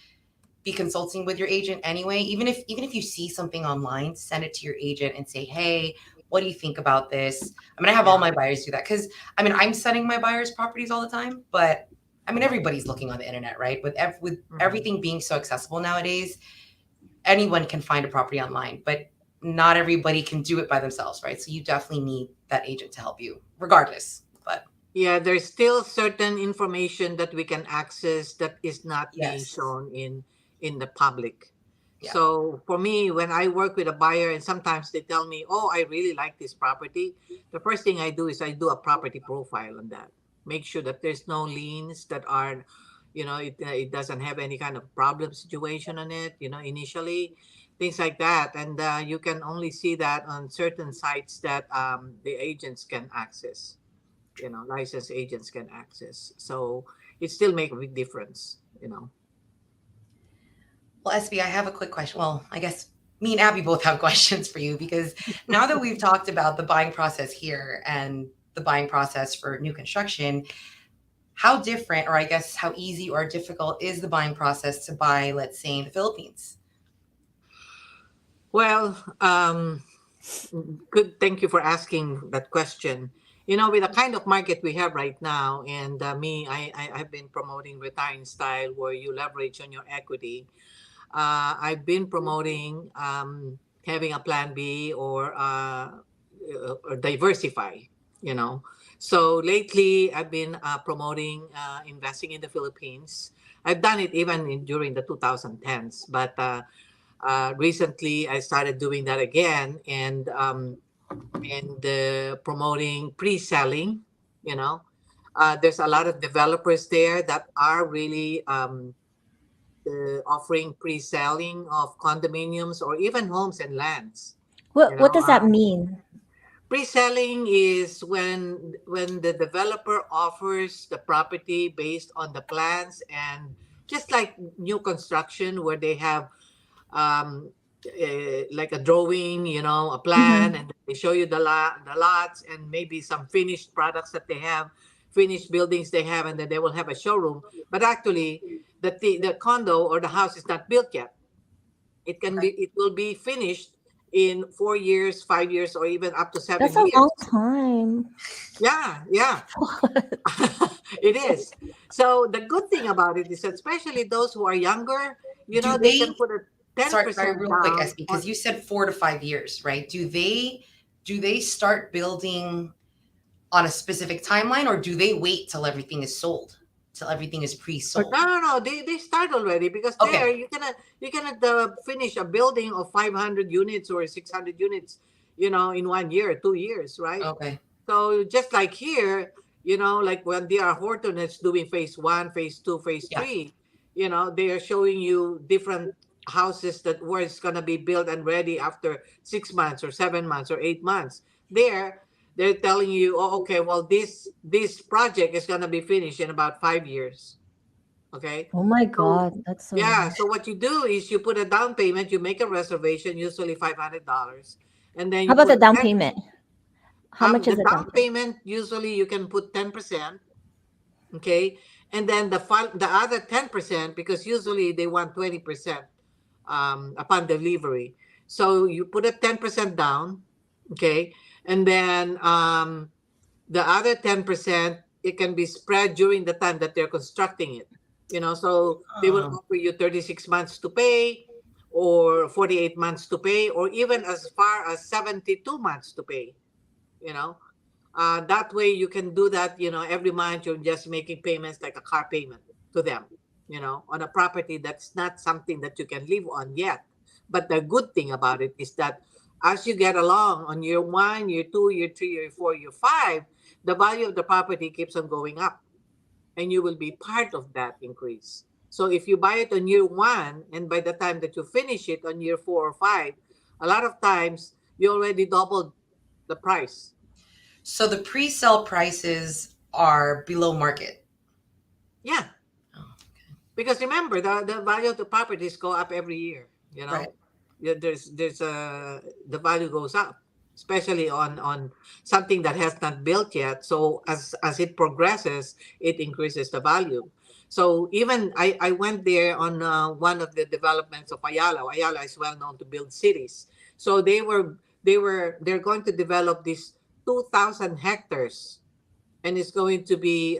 S3: be consulting with your agent anyway. Even if you see something online, send it to your agent and say, hey, what do you think about this? I mean, I have all
S4: Yeah.
S3: my buyers do that, because I mean, I'm setting my buyers properties all the time, but I mean, everybody's looking on the internet, right? With
S4: Mm-hmm.
S3: everything being so accessible nowadays, anyone can find a property online, but not everybody can do it by themselves, right? So you definitely need that agent to help you regardless. But
S4: Yeah, there's still certain information that we can access that is not being
S3: yes.
S4: shown in the public.
S3: Yeah.
S4: So for me, when I work with a buyer and sometimes they tell me, "Oh, I really like this property," the first thing I do is I do a property profile on that. Make sure that there's no liens that are, it doesn't have any kind of problem situation on it, initially, things like that. And you can only see that on certain sites that the agents can access, licensed agents can access. So it still make a big difference.
S3: Well, SB, I have a quick question. Well, I guess me and Abby both have questions for you, because now that we've talked about the buying process here and the buying process for new construction, how different, or I guess how easy or difficult is the buying process to buy, let's say, in the Philippines?
S4: Well, good. Thank you for asking that question. With the kind of market we have right now, and I've been promoting retiring style where you leverage on your equity. I've been promoting having a plan B or diversify. You know, so lately I've been promoting investing in the Philippines. I've done it even during the 2010s, but recently I started doing that again, and promoting pre-selling. You know, there's a lot of developers there that are really offering pre-selling of condominiums or even homes and lands. You
S2: What
S4: know,
S2: does that mean?
S4: pre-selling is when the developer offers the property based on the plans, and just like new construction where they have um, like a drawing, a plan,
S2: Mm-hmm.
S4: and they show you the lots and maybe some finished products that they have, finished buildings they have, and then they will have a showroom. But actually, the condo or the house is not built yet. It will be finished in 4 years, 5 years, or even up to seven
S2: That's a long
S4: years.
S2: time.
S4: Yeah, yeah. It is. So the good thing about it is that especially those who are younger,
S3: Do
S4: they can
S3: they,
S4: put a ten
S3: sorry,
S4: percent
S3: real quick,
S4: down
S3: SB,
S4: on.
S3: because you said 4 to 5 years, right? Do they start building on a specific timeline, or do they wait till everything is sold, till everything is
S4: Or
S3: pre-sold?
S4: no, no, no. They start already because there
S3: Okay.
S4: you cannot finish a building of 500 units or 600 units, in 1 year, 2 years, right?
S3: Okay.
S4: So just like here, like when DR Horton is doing phase one, phase two, phase
S3: Yeah.
S4: three, they are showing you different houses that where it's gonna be built and ready after 6 months or 7 months or 8 months. They're telling you, oh, okay, well this project is gonna be finished in about 5 years. Okay.
S2: Oh my
S4: So
S2: God, that's so
S4: yeah,
S2: long.
S4: so what you do is you put a down payment, you make a reservation, usually $500, and then
S2: How
S4: you
S2: about the
S4: put
S2: down
S4: 10.
S2: payment? How much
S4: The
S2: is the down
S4: down
S2: payment?
S4: payment usually you can put 10%, okay, and then the other 10, because usually they want 20% upon delivery. So you put a 10% down, okay, and then the other 10% it can be spread during the time that they're constructing it. So they will
S3: Oh,
S4: offer you 36 months to pay, or 48 months to pay, or even as far as 72 months to pay. you know That way you can do that, every month you're just making payments like a car payment to them, on a property that's not something that you can live on yet. But the good thing about it is that as you get along on year 1, year 2, year 3, year 4, year 5, the value of the property keeps on going up, and you will be part of that increase. So if you buy it on year 1, and by the time that you finish it on year 4 or 5, a lot of times you already doubled the price.
S3: So the pre-sale prices are below market.
S4: Yeah.
S3: Oh,
S4: Because remember, the value of the properties go up every year.
S3: right.
S4: Yeah, there's the value goes up, especially on something that has not built yet. So as it progresses, it increases the value. So even I went there on one of the developments of Ayala. Ayala is well known to build cities. So they're going to develop these 2,000 hectares, and it's going to be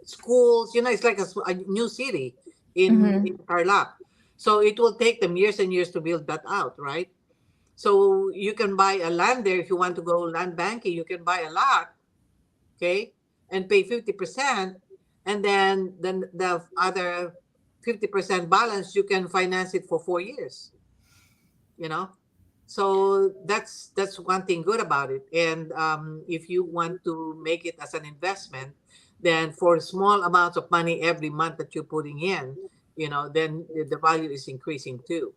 S4: schools. It's like a new city
S2: Mm-hmm.
S4: in Tarlac. So it will take them years and years to build that out, right? So you can buy a land there if you want to go land banking. You can buy a lot, okay, and pay 50%, and then the other 50% balance you can finance it for 4 years. You know, so that's one thing good about it. And if you want to make it as an investment, then for small amounts of money every month that you're putting in, then the value is increasing too.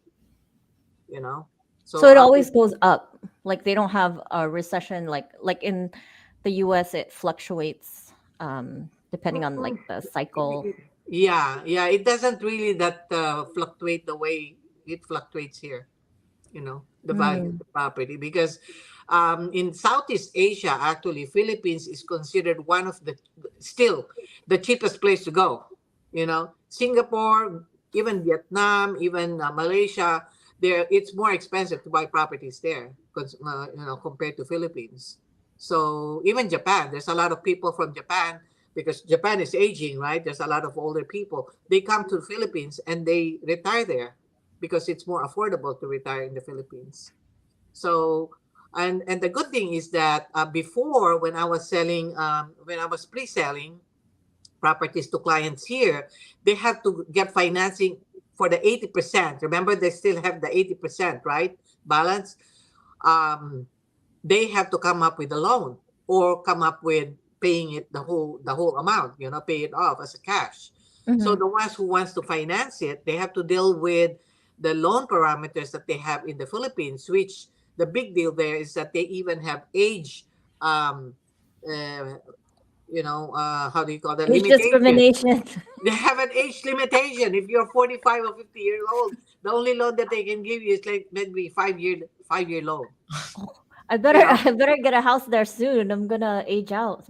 S4: You know,
S2: So
S4: so
S2: it always goes up. Like they don't have a recession. Like in the U.S., it fluctuates depending on like the cycle.
S4: yeah, it doesn't really that fluctuate the way it fluctuates here. The value of
S2: Mm.
S4: the property, because in Southeast Asia, actually Philippines is considered one of the still the cheapest place to go. Singapore, even Vietnam, even Malaysia, there it's more expensive to buy properties there because compared to Philippines. So even Japan, there's a lot of people from Japan, because Japan is aging, right? There's a lot of older people. They come to the Philippines and they retire there because it's more affordable to retire in the Philippines. So, and the good thing is that before, when I was selling, when I was pre-selling properties to clients here, they have to get financing for the 80%. Remember, they still have the 80%, right? Balance. Um, they have to come up with a loan or come up with paying it the whole amount, pay it off as a cash. So
S2: Hmm.
S4: the ones who wants to finance it, they have to deal with the loan parameters that they have in the Philippines, which the big deal there is that they even have age, um, uh, how do you call that,
S2: Age
S4: limitation.
S2: discrimination.
S4: They have an age limitation. If you're 45 or 50 years old, the only loan that they can give you is like maybe 5-year loan.
S2: I
S4: You
S2: better
S4: know,
S2: I better get a house there soon. I'm gonna age out.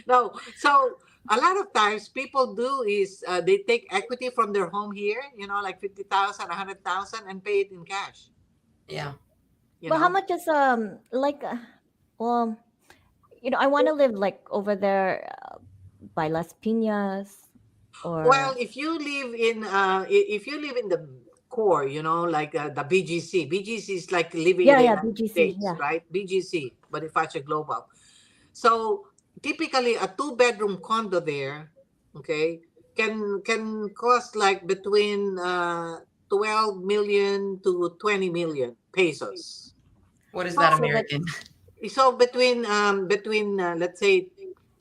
S4: no. So a lot of times people do is they take equity from their home here, like 50,000, 100,000, and pay it in cash.
S3: Yeah.
S4: You
S2: But how
S4: know.
S2: much is like well, I want to live like over there by Las Piñas
S4: Well,
S2: or
S4: if you live in the core, like the BGC is like living in
S2: yeah,
S4: the
S2: yeah,
S4: United
S2: BGC,
S4: States,
S2: yeah.
S4: right? BGC, Bonifacio Global. So typically a two-bedroom condo there, okay, can cost like between 12 million to 20 million pesos.
S3: What is that
S2: So like
S3: American?
S4: So between let's say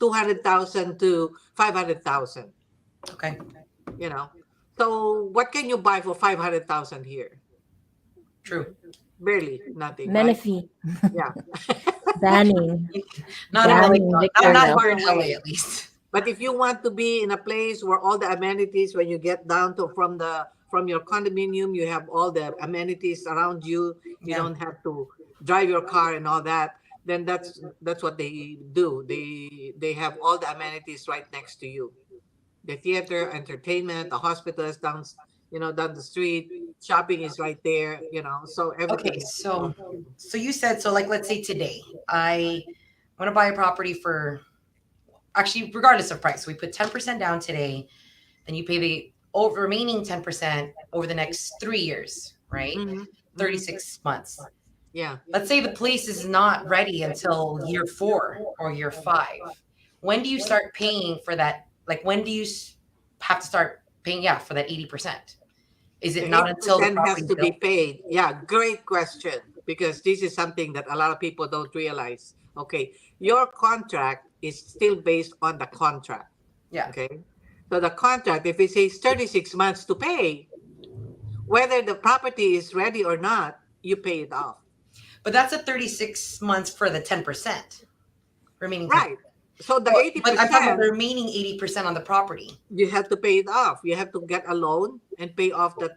S4: 200,000 to 500,000,
S3: Okay.
S4: you know. So what can you buy for 500,000 here?
S3: True.
S4: Barely nothing, right?
S2: Menifee,
S4: Yeah.
S2: banning,
S3: Not in LA.
S2: banning
S4: That's
S3: Not
S2: Victorville.
S3: here
S4: far
S3: in LA,
S4: away.
S3: at least.
S4: But if you want to be in a place where all the amenities, when you get down to from your condominium, you have all the amenities around you. You
S3: Yeah.
S4: don't have to drive your car and all that. Then that's what they do. They have all the amenities right next to you. The theater, entertainment, the hospital is down the street. Shopping is right there. So
S3: Okay.
S4: everything is
S3: So,
S4: close to you.
S3: so you said so. Like, let's say today, I want to buy a property for actually, regardless of price. We put 10% down today. Then you pay the over remaining 10% over the next 3 years, right?
S4: Mm-hmm. Mm-hmm.
S3: 36 months.
S4: Yeah.
S3: Let's say the place is not ready until year 4 or year 5. When do you start paying for that? Like, when do you have to start paying, yeah, for that 80%? Is it
S4: The
S3: not until the
S4: 80% has
S3: property's
S4: to be
S3: built?
S4: paid. Yeah, great question. Because this is something that a lot of people don't realize. Okay, your contract is still based on the contract.
S3: Yeah.
S4: Okay, so the contract, if it says 36 months to pay, whether the property is ready or not, you pay it off.
S3: But that's a 36 months for the 10%, remaining 10%.
S4: Right. So the
S3: But I'm talking about
S4: 80%,
S3: the remaining 80% on the property.
S4: you have to pay it off. You have to get a loan and pay off
S2: Do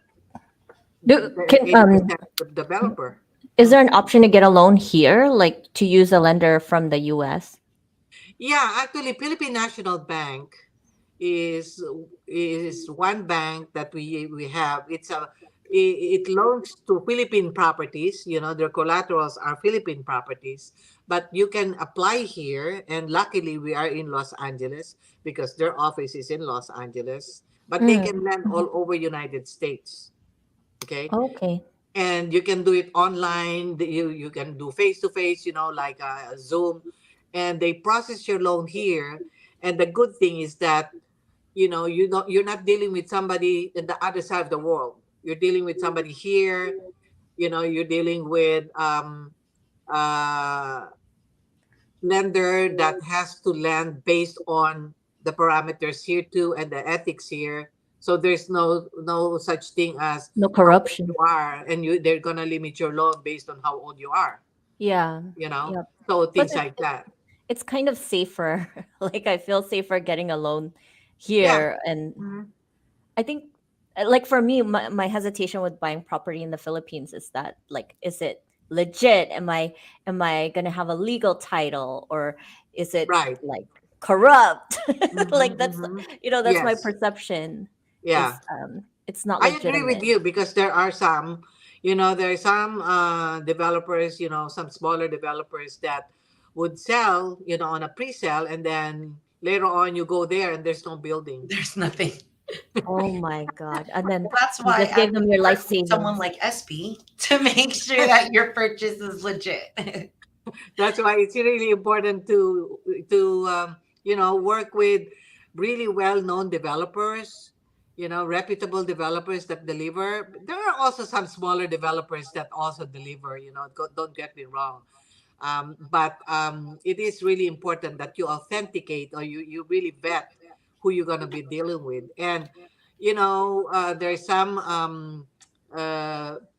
S4: the
S2: can
S4: 80% of the developer.
S2: is there an option to get a loan here, like to use a lender from the US?
S4: Yeah, actually, Philippine National Bank is is one bank that we have. It loans to Philippine properties. You know, their collaterals are Philippine properties, but you can apply here. And luckily, we are in Los Angeles because their office is in Los Angeles. But they
S2: Mm.
S4: can lend all over United States. Okay,
S2: Okay.
S4: and you can do it online. You can do face to face, you know, like Zoom, and they process your loan here. And the good thing is that, you know, you're not dealing with somebody in the other side of the world. You're dealing with somebody here. You know, you're dealing with uh lender that has to lend based on the parameters here too and the ethics here. So there's no such thing as
S2: No
S4: how old you
S2: corruption.
S4: are, and they're gonna limit your loan based on how old you are.
S2: Yeah.
S4: You know,
S2: Yep.
S4: so
S2: Plus,
S4: things like that.
S2: it's kind of safer. Like I feel safer getting a loan
S4: Yeah.
S2: here, and
S4: Mhm.
S2: I think, like for me, my hesitation with buying property in the Philippines is that, like, is it legit? Am I gonna have a legal title, or is it
S4: Right.
S2: like corrupt?
S4: Hmm,
S2: Like that's
S4: hmm.
S2: that's my
S4: Yes.
S2: perception.
S4: Yeah.
S2: Is it's not
S4: I agree with
S2: legitimate.
S4: you because there are some, you know, there are some developers, you know, some smaller developers that would sell, you know, on a pre-sale, and then later on you go there and there's no building.
S3: There's nothing.
S2: Oh my god! And then
S3: Well, that's
S2: you
S3: why
S2: just gave them
S3: Abby
S2: your life
S3: works with someone
S2: savings.
S3: like SB to make sure that your purchase is legit.
S4: That's why it's really important to you know, work with really well-known developers, you know, reputable developers that deliver. There are also some smaller developers that also deliver, you know, don't get me wrong. But it is really important that you authenticate, or you really vet who you're going to be dealing with. And you know, there's some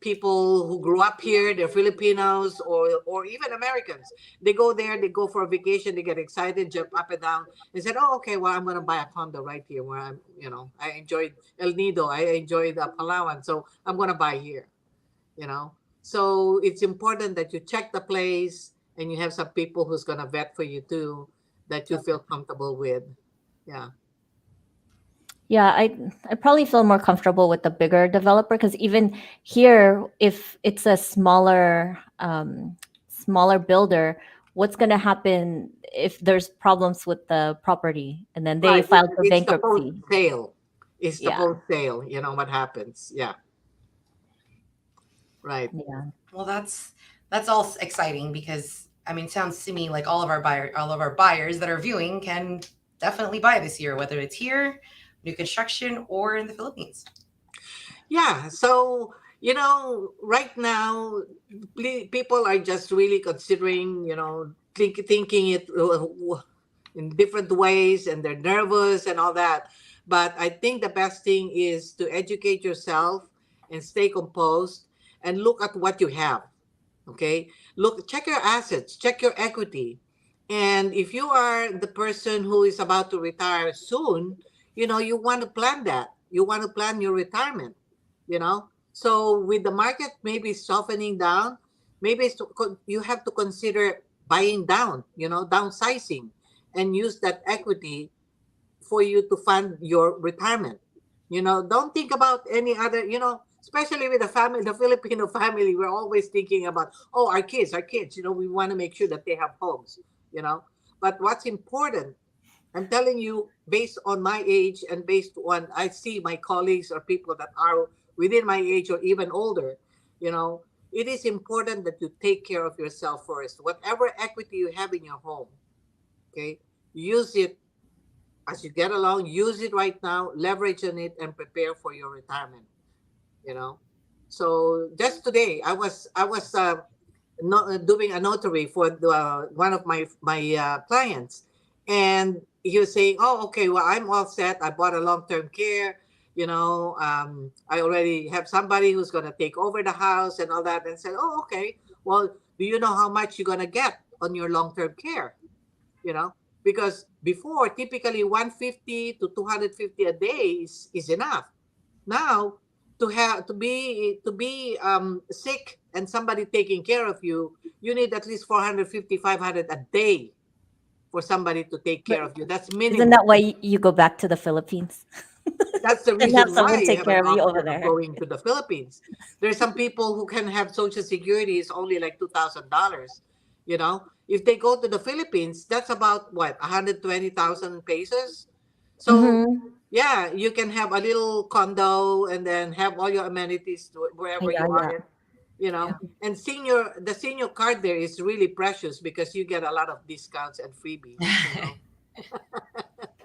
S4: people who grew up here, they're Filipinos, or even Americans. They go there, they go for a vacation, they get excited, jump up and down, and said, "Oh, okay, well, I'm going to buy a condo right here where I'm, you know, I enjoyed El Nido, I enjoyed Palawan, so I'm going to buy here." You know, so it's important that you check the place and you have some people who's going to vet for you too, that you feel comfortable with. Yeah.
S2: Yeah, I probably feel more comfortable with the bigger developer, because even here, if it's a smaller builder, what's going to happen if there's problems with the property and then they
S4: Right.
S2: filed for
S4: It's the post
S2: bankruptcy?
S4: sale. It's the
S2: Yeah,
S4: post sale. You know what happens. Yeah. Right.
S2: yeah.
S3: Well, that's all exciting because I mean, it sounds to me like all of our buyers that are viewing can definitely buy this year, whether it's here, new construction, or in the Philippines.
S4: Yeah. So, you know, right now, people are just really considering, you know, thinking it in different ways, and they're nervous and all that. But I think the best thing is to educate yourself and stay composed and look at what you have. Okay, look, check your assets, check your equity. And if you are the person who is about to retire soon, you know, you want to plan that, you want to plan your retirement, you know. So with the market maybe softening down, maybe you have to consider buying down, you know, downsizing, and use that equity for you to fund your retirement. You know, don't think about any other, you know, especially with the family, the Filipino family, we're always thinking about, oh, our kids, you know, we want to make sure that they have homes, you know. But what's important, I'm telling you, based on my age and based on I see my colleagues or people that are within my age or even older, you know, it is important that you take care of yourself first. Whatever equity you have in your home, okay, use it as you get along. Use it right now, leverage on it, and prepare for your retirement. You know, so just today, doing a notary for one of my clients, and he was saying, "Oh, okay, well, I'm all set. I bought a long-term care. I already have somebody who's gonna take over the house and all that." And said, "Oh, okay. Well, do you know how much you're gonna get on your long-term care? You know, because before typically 150 to 250 a day is enough. Now, to be sick and somebody taking care of you, you need at least 450, 500 a day for somebody to take care
S2: But
S4: of you. That's
S2: isn't
S4: minimum.
S2: that why you go back to the Philippines
S4: That's the
S2: and have
S4: reason why
S2: someone
S4: you
S2: take
S4: have an
S2: care of you over
S4: option of
S2: there?
S4: going to the Philippines. There's some people who can have Social Security is only like $2,000. If they go to the Philippines, that's about what, 120,000 pesos. So
S2: Mm-hmm.
S4: yeah, you can have a little condo and then have all your amenities wherever
S2: Yeah,
S4: you
S2: yeah.
S4: are. And the senior card there is really precious because you get a lot of discounts and freebies.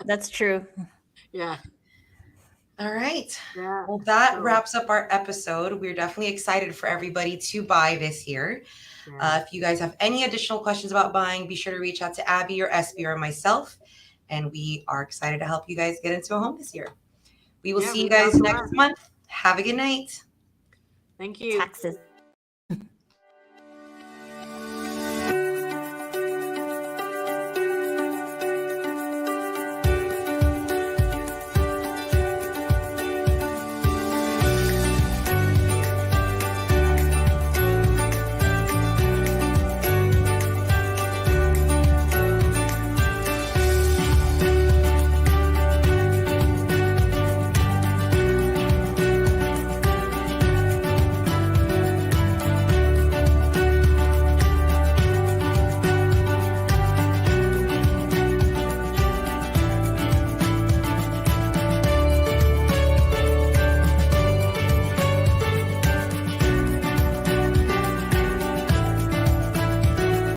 S2: That's true.
S4: Yeah,
S3: All right.
S4: yeah.
S3: Well, that
S4: So
S3: wraps up our episode. We're definitely excited for everybody to buy this year.
S4: yeah.
S3: If you guys have any additional questions about buying, be sure to reach out to Abby or SB or myself. And we are excited to help you guys get into a home this year. We will
S4: Yeah,
S3: see you
S4: we'd love
S3: guys
S4: to
S3: next
S4: have.
S3: month. Have a good night.
S4: Thank you.
S2: Taxes.